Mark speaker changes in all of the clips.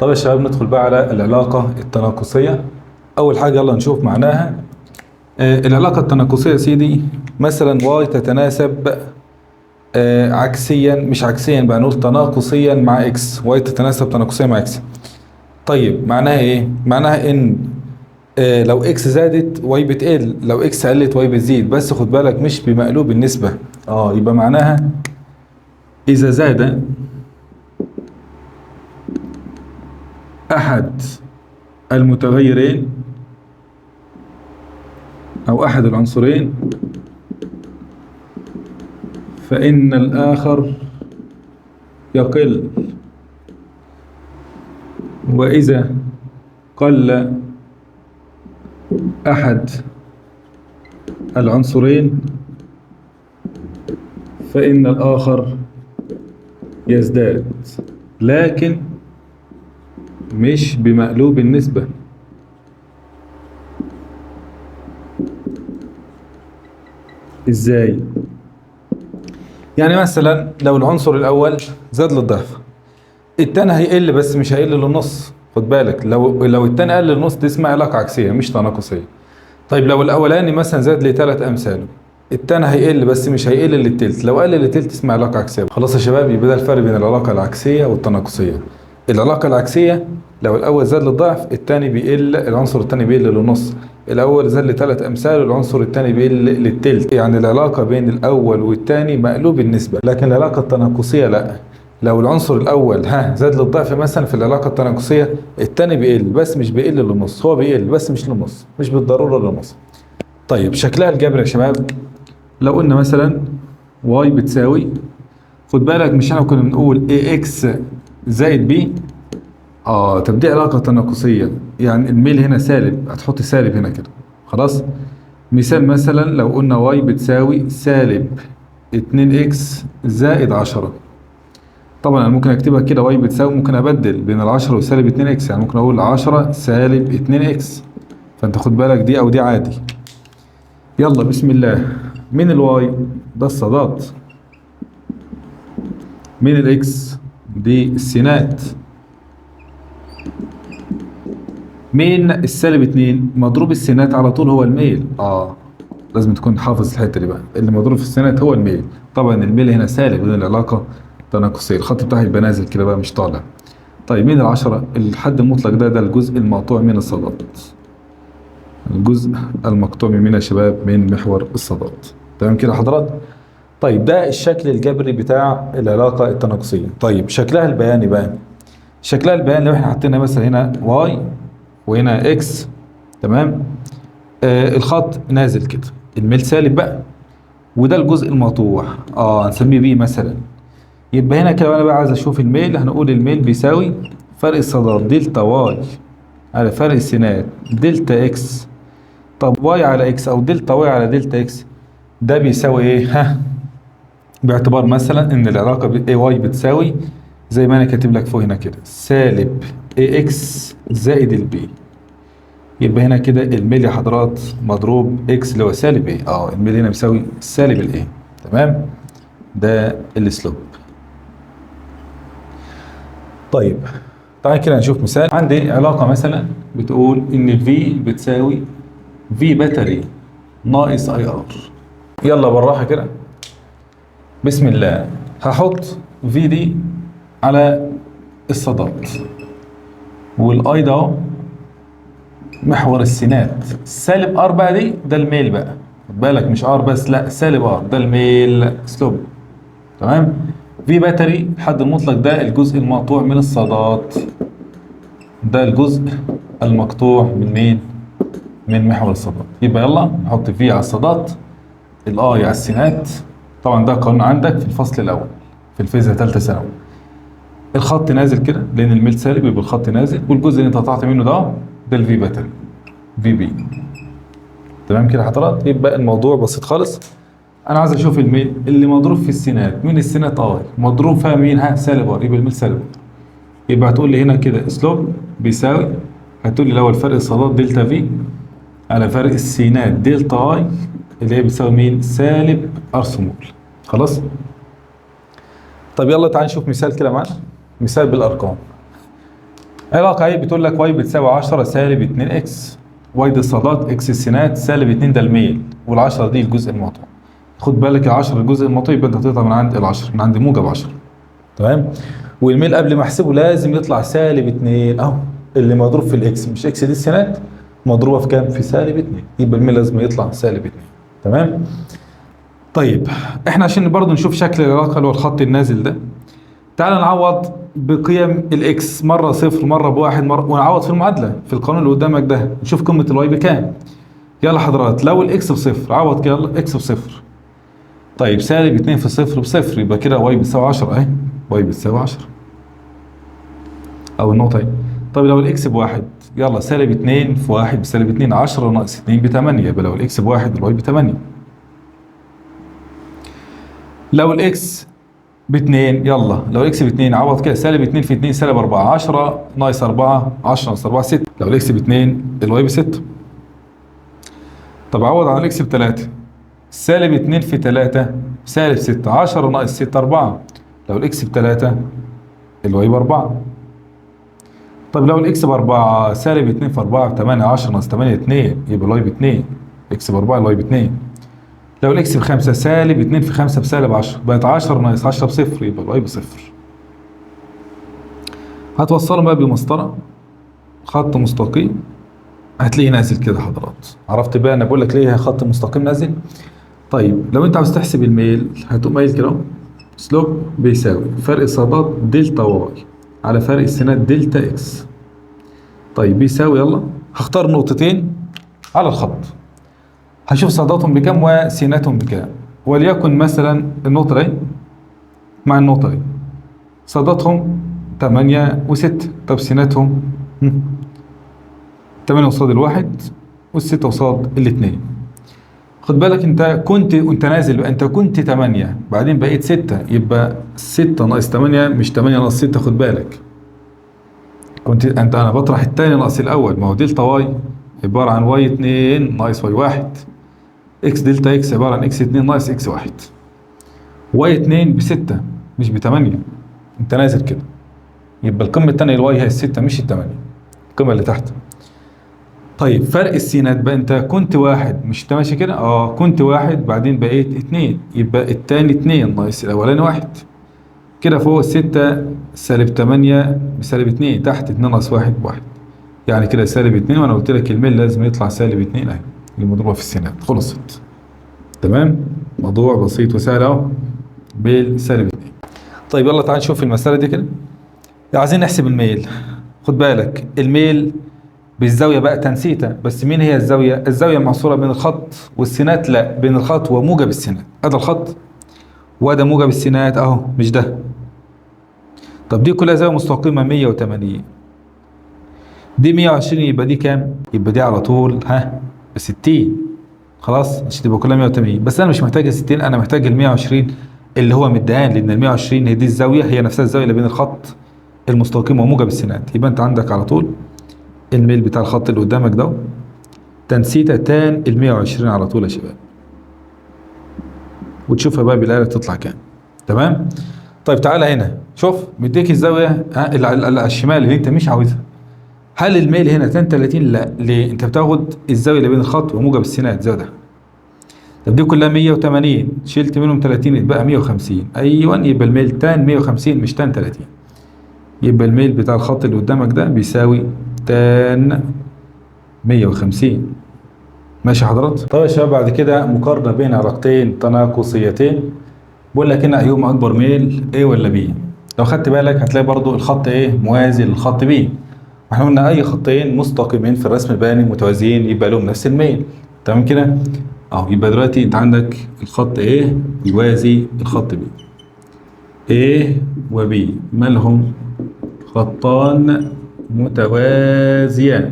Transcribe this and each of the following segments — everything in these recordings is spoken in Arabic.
Speaker 1: طب يا شباب ندخل بقى على العلاقة التناقصية. أول حاجة يلا نشوف معناها. العلاقة التناقصية يا سيدي مثلا واي تتناسب عكسيا، مش عكسيا بقى، نقول تناقصيا مع اكس. واي تتناسب تناقصيا مع اكس. طيب معناها ايه؟ معناها ان لو اكس زادت واي بتقل، لو اكس قلت واي بتزيد، بس خد بالك مش بمقلوب النسبة. يبقى معناها إذا زاد أحد المتغيرين أو أحد العنصرين فإن الآخر يقل، وإذا قل أحد العنصرين فإن الآخر يزداد، لكن مش بمقلوب النسبة. إزاي؟ يعني مثلا لو العنصر الأول زاد للضعف، التاني هيقل بس مش هيقل للنص. خد بالك لو التاني قل للنص دي اسمها علاقة عكسية مش تناقصية. طيب لو الأولاني مثلا زاد لثلاث أمثاله، التاني هيقل بس مش هيقل للتلت. لو قل للتلت اسمها علاقة عكسية. خلاص يا شباب، يبقى ده الفرق بين العلاقة العكسية والتناقصية. العلاقة العكسية لو الأول زاد للضعف التاني بيقل، العنصر التاني بيقل للنص. الأول زاد لثلاث أمثال العنصر التاني بيقل للتلت. يعني العلاقة بين الأول والتاني مقلوب النسبة. لكن العلاقة التناقصية لا، لو العنصر الأول زاد للضعف مثلا في العلاقة التناقصية التاني بيقل بس مش بيقل للنص. هو بيقل بس مش للنص، مش بالضرورة للنص. طيب شكلها الجبري يا شباب، لو قلنا مثلا واي بتساوي، خد بالك مش احنا كنا بنقول اي اكس زائد بي؟ طب دي علاقة تناقصية، يعني الميل هنا سالب، هتحط سالب هنا كده. خلاص. مثال مثلا لو قلنا واي بتساوي سالب 2 اكس زائد 10. طبعا انا ممكن اكتبها كده واي بتساوي، ممكن ابدل بين ال10 وسالب 2 اكس، يعني ممكن اقول 10 سالب 2 اكس. فانت خد بالك دي او دي عادي. يلا بسم الله. مين الواي؟ ده الصادات. مين الاكس؟ دي السينات. مين السالب 2؟ مضروب السينات على طول هو الميل. لازم تكون حافظ الحته دي بقى، اللي مضروب في السينات هو الميل. طبعا الميل هنا سالب، لان العلاقه تناقصيه. الخط بتاعي يبقى نازل كده بقى مش طالع. طيب مين العشرة؟ الحد المطلق ده الجزء المقطوع من الصادات. الجزء المقطوع من يا شباب من محور الصادات. تمام كده حضرات؟ طيب ده الشكل الجبري بتاع العلاقة التناقصية. طيب شكلها البياني بقى. شكلها البياني لو احنا حطينا مثلا هنا واي وهنا اكس، تمام؟ الخط نازل كده، الميل سالب بقى، وده الجزء المقطوع هنسميه بي مثلا. يبقى هنا كده انا بقى عايز اشوف الميل، هنقول الميل بيساوي فرق الصادات دلتا واي على فرق السينات دلتا اكس. طب واي على اكس او دلتا واي على دلتا اكس ده بيساوي ايه؟ باعتبار مثلا ان العلاقه اي واي بتساوي زي ما انا كاتب لك فوق هنا كده سالب اي اكس زائد البي. يبقى هنا كده الميل يا حضرات مضروب اكس اللي هو سالب ايه، الميل هنا بيساوي سالب الايه. تمام، ده الاسلوب. طيب تعالى كده نشوف مثال. عندي علاقه مثلا بتقول ان في بتساوي في باتري ناقص اي ار. يلا بالراحه كده بسم الله. هحط في دي على الصادات، والاي ده اهو محور السينات. سالب ار بقى دي ده الميل بقى، خد بالك مش ار بس، لا سالب ار ده الميل سلوب. تمام. في باتري الحد المطلق ده الجزء المقطوع من الصادات، ده الجزء المقطوع من مين؟ من محور الصادات. يبقى يلا نحط في على الصادات، الاي على السينات. طبعا ده قانون عندك في الفصل الاول في الفيزياء ثالثه ثانوي. الخط نازل كده لان الميل سالب، يبقى الخط نازل، والجزء اللي انت قطعت منه ده الفي باتري في بي. تمام كده حضرات؟ يبقى الموضوع بسيط خالص. انا عايز اشوف الميل اللي مضروب في السينات. مين السينات؟ مضروب فيها مين؟ سالب ار، يبقى الميل سالب. يبقى هتقول لي هنا كده اسلوب بيساوي، هتقول لي الاول فرق الصادات دلتا في على فرق السينات دلتا اي اللي هي بتساوي مين؟ سالب ار سمول. خلاص. طب يلا تعال نشوف مثال كده معانا، مثال بالارقام. علاقة اهي بتقول لك واي بتساوي 10 سالب 2 اكس، واي دي الصادات، اكس السينات، سالب 2 ده الميل، وال10 دي الجزء المعطى. خد بالك ال10 الجزء المعطى، يبقى انت هتقطع من عند ال10 من عند موجب 10. تمام. والميل قبل ما احسبه لازم يطلع سالب 2 اهو، اللي مضروب في الاكس، مش اكس دي السينات مضروبه في كام؟ في سالب 2، يبقى الميل لازم يطلع سالب 2. تمام. طيب احنا عشان برضه نشوف شكل العلاقه اللي هو الخط النازل ده، تعال نعوض بقيم الاكس، مره صفر مره بواحد مره، ونعوض في المعادله في القانون اللي قدامك ده نشوف قيمه الواي بكام. يلا حضرات، لو الاكس بصفر عوض كده، يلا اكس بصفر. طيب سالب 2 في صفر بصفر، يبقى كده واي بتساوي 10 اهي، واي بتساوي 10 او النقطه اهي. طيب لو الاكس بواحد، يلا سالب 2 في 1 بسالب 2، 10 ناقص 2 ب 8، يبقى لو الاكس بواحد الواي ب 8. لو الاكس باتنين، يلا لو الاكس باتنين عوض كده، سالب 2 في 2 سالب 4، 10 ناقص 4، 10 ناقص 4 6، لو الاكس باتنين الواي ب 6. طب عوض عن الاكس بتلاتة، سالب 2 في 3 سالب 6، 10 ناقص 6 4، لو الاكس بتلاتة الواي ب 4. طب لو الاكس ب 4، سالب 2 في 4 ب 8، 10 ناقص 8 2، يبقى الواي ب 2. اكس ب 4 الواي ب 2. لو الاكس بخمسة، سالب 2 في 5 بسالب 10، بقت 10 ناقص 10 بصفر، يبقى الواي بصفر. هتوصلهم بقى بمسطرة، خط مستقيم، هتلاقيه نازل كده حضرات. عرفت بقى انا بقول لك ليه خط مستقيم نازل؟ طيب لو انت عاوز تحسب الميل، هتقوم قايل كده اهو، سلوب بيساوي فرق صادات دلتا واي على فرق السينات دلتا اكس. طيب بيساوي، يلا هختار نقطتين على الخط، هشوف صاداتهم بكام وسيناتهم بكام. وليكن مثلا النقطة دي مع النقطة دي صاداتهم 8 و6، طب سيناتهم 8 قصاد الواحد والستة قصاد الاثنين. خد بالك انت كنت وانت نازل بقى، انت كنت 8 بعدين بقيت 6، يبقى 6 ناقص 8 مش 8 ناقص 6، خد بالك. كنت انت، انا بطرح الثاني ناقص الاول، ما هو دلتا واي عباره عن واي 2 ناقص واي 1، اكس دلتا اكس عباره عن اكس 2 ناقص اكس 1. واي 2 ب 6 مش ب 8، انت نازل كده، يبقى القمه الثانيه الواي هي ال 6 مش ال 8، القمه اللي تحت. طيب فرق السينات بقى، انت كنت واحد مش انت ماشي كده؟ اه كنت واحد بعدين بقيت 2، يبقى التاني 2 ناقص الاولاني 1. كده فوق الستة سالب 8 بسالب 2، تحت 2 ناقص 1 ب1، يعني كده سالب 2، وانا قلت لك الميل لازم يطلع سالب 2 اهي، المضروبه في السينات، خلصت. تمام، موضوع بسيط وسهل اهو، بالسالب 2. طيب يلا تعال نشوف المساله دي كده. عايزين نحسب الميل. خد بالك الميل بالزاويه بقى تان ثيتا، بس مين هي الزاويه؟ الزاويه محصوره بين الخط والسينات، لا بين الخط وموجب السينات. ادي الخط وده موجب السينات اهو، مش ده. طب دي كلها زاويه مستقيمه 180، دي 120، يبقى دي كام؟ يبقى دي على طول ب 60. خلاص مش تبقى كلها 180، بس انا مش محتاج ال 60، انا محتاج ال 120 اللي هو مديهان، لان ال 120 هي دي الزاويه، هي نفسها الزاويه اللي بين الخط المستقيم وموجب السينات. يبقى انت عندك على طول الميل بتاع الخط اللي قدامك ده تان ثيتا تان ال 120 على طول يا شباب، وتشوفها بقى بالاله تطلع كام. تمام. طيب تعالى هنا شوف، مديك الزاويه اللي على الشمال اللي انت مش عاوزها. هل الميل هنا تان 30؟ لا، ليه؟ انت بتاخد الزاويه اللي بين الخط وموجب السينات زاويه ده. طب دي كلها 180، شلت منهم 30 يبقى 150، ايوه، يبقى الميل تان 150 مش تان 30. يبقى الميل بتاع الخط اللي قدامك ده بيساوي تان 150. ماشي حضرات؟ طيب يا شباب، بعد كده مقارنه بين علاقتين تناقصيتين. بقول لك هنا ايهما اكبر ميل، A ولا B؟ لو خدت بالك هتلاقي برضو الخط A موازي للخط B. احنا قلنا اي خطين مستقيمين في الرسم البياني متوازيين يبقى لهم نفس الميل. تمام كده اهو. يبقى دلوقتي انت عندك الخط A يوازي الخط B. A و B مالهم؟ خطان متوازيان،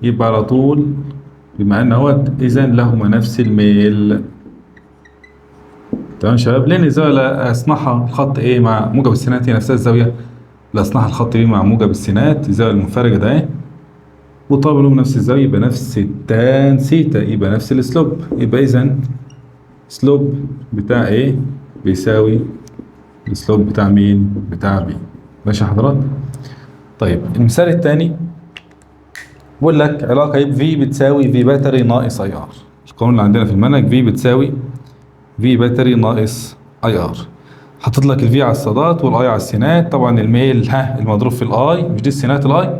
Speaker 1: يبقى على طول بما ان اهوت اذا لهما نفس الميل. تمام شباب، لان الزاويه اللي اصنعها الخط A مع موجب السينات هي نفسها الزاويه اللي اصنعها الخط B مع موجب السينات، الزاويه المنفرجه ده اهي، وطالب لهم نفس الزاويه يبقى نفس التان ثيتا، يبقى نفس السلوب. يبقى اذا سلوب بتاع A بيساوي السلوب بتاع مين؟ بتاع B. ماشي يا حضرات؟ طيب المثال الثاني بقول لك علاقة في بتساوي في باتري ناقص اي ار. القانون اللي عندنا في المنهج في بتساوي في باتري ناقص اي ار. حطيت لك الفي على الصادات والاي على السينات. طبعا الميل المضروب في الاي، مش دي السينات الاي،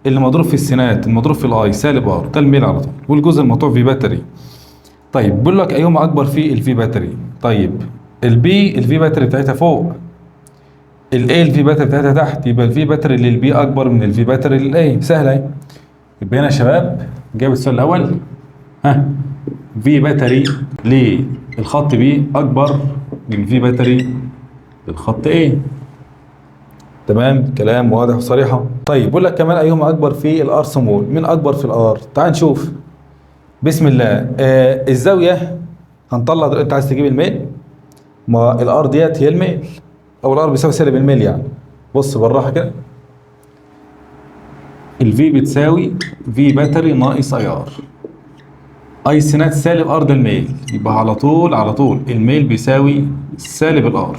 Speaker 1: اللي مضروب في السينات المضروب في الاي سالب ار، ده الميل على طول، والجزء المقطوع في باتري. طيب بيقول لك ايهما اكبر في الفي باتري. طيب الفي باتري بتاعتها فوق، الاي الفي باتري بتاعتها تحت، يبقى الفي باتري للبي اكبر من الفي باتري للاي. سهله اهي. يبقى هنا يا شباب جايب السؤال الاول في باتري للخط بي اكبر من في باتري للخط ايه. تمام، كلام واضح وصريحه. طيب بقول لك كمان ايهما اكبر في الار سمول. مين اكبر في الار؟ تعال نشوف. بسم الله. الزاويه هنطلع. انت عايز تجيب الميل، ما الار ديت هي الميل، او الار بيساوي سالب الميل يعني. بص بالراحه كده، الفي بتساوي في باتري ناقص اي ار. اي سينات سالب ار ده الميل، يبقى على طول الميل بيساوي سالب الار.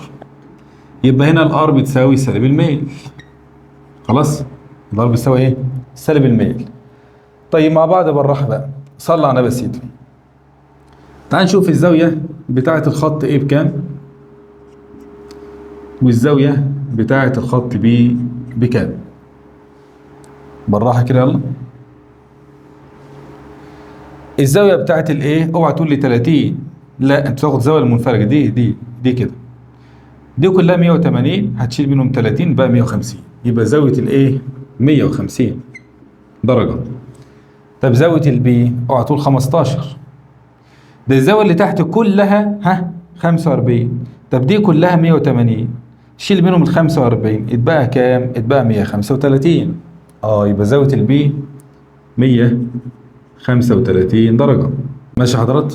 Speaker 1: يبقى هنا الار بتساوي سالب الميل. خلاص، الار بتساوي ايه؟ سالب الميل. طيب مع بعض بالراحه بقى، صلى على النبي سيدي. تعال نشوف الزاويه بتاعه الخط ايه بكام، والزاويه بتاعه الخط بي بكام. بالراحه كده يلا. الزاويه بتاعه الايه، اوعى تقول لي 30، لا انت تاخد الزاويه المنفرجه دي كده، دي كلها 180، هتشيل منهم 30 بقى 150، يبقى زاويه الايه 150 درجه. طب زاويه البي اوعى تقول 15، ده الزاويه اللي تحت كلها 45. طب دي كلها 180، شيل منهم ال 45 اتبقى كام؟ اتبقى 135. يبقى زاويه البي 135 درجه. ماشي حضرات؟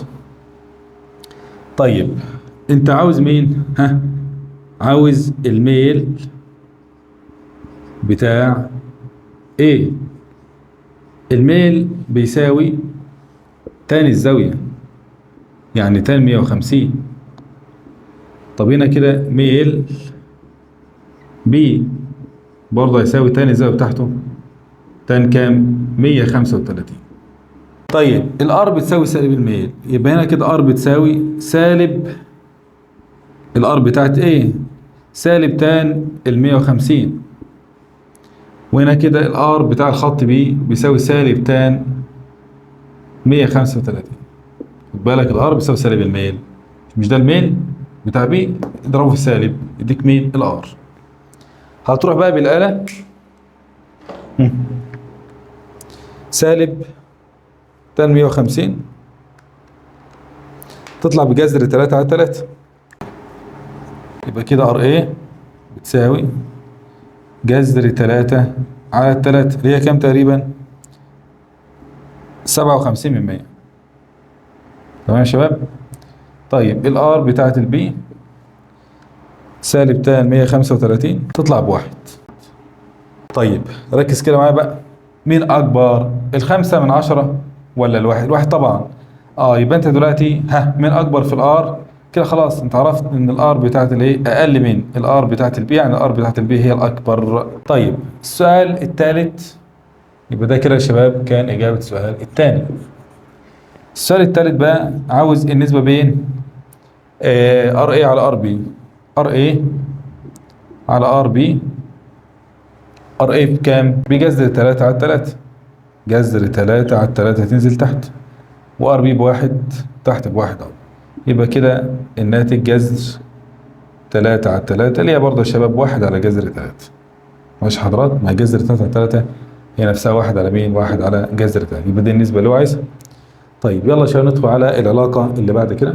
Speaker 1: طيب انت عاوز مين؟ عاوز الميل بتاع ايه. الميل بيساوي تاني الزاوية، يعني تاني 150. طب هنا كده ميل بي برضه هيساوي تاني الزاوية بتاعته، تاني كام؟ 135. طيب الار بتساوي سالب الميل، يبقى هنا كده ار بتساوي سالب الار بتاعت ايه؟ سالب تان ال 150. وهنا كده الار بتاع الخط بي بيساوي سالب تان 135. خد بالك الار بيساوي سالب الميل، مش ده الميل بتاع بي، اضربه في سالب يديك مين؟ الار. هتروح بقى بالآلة سالب تان 150 تطلع بجذر 3 على 3، يبقى كده ار ايه بتساوي جذر 3 على 3 اللي هي كام تقريبا؟ 57 من 100. تمام يا شباب؟ طيب الار بتاعت البي سالب تان 135 تطلع بواحد. طيب ركز كده معايا بقى، مين اكبر؟ الخمسة من 10 ولا الواحد؟ الواحد طبعا. يبقى انت دلوقتي مين اكبر في الار؟ كده خلاص انت عرفت ان الار بتاعت الايه اقل من الار بتاعت البي، يعني الار بتاعت البي هي الاكبر. طيب السؤال الثالث، يبقى ده كده يا شباب كان اجابة السؤال الثاني. السؤال الثالث بقى عاوز النسبة بين ار اي على ار بي. ار اي على ار بي، ار اي بكام؟ بجذر 3 على 3، جذر 3 على 3 هتنزل تحت، وار بي بواحد تحت بواحد اهو. يبقى كده الناتج جذر 3 على 3 اللي هي برضه يا شباب 1 على جذر 3. ماشي حضرات؟ ما هي جذر 3 على 3 هي نفسها 1 على مين؟ 1 على جذر 3، يبقى دي النسبة اللي هو عايزها. طيب يلا يا شباب ندخل على العلاقة اللي بعد كده.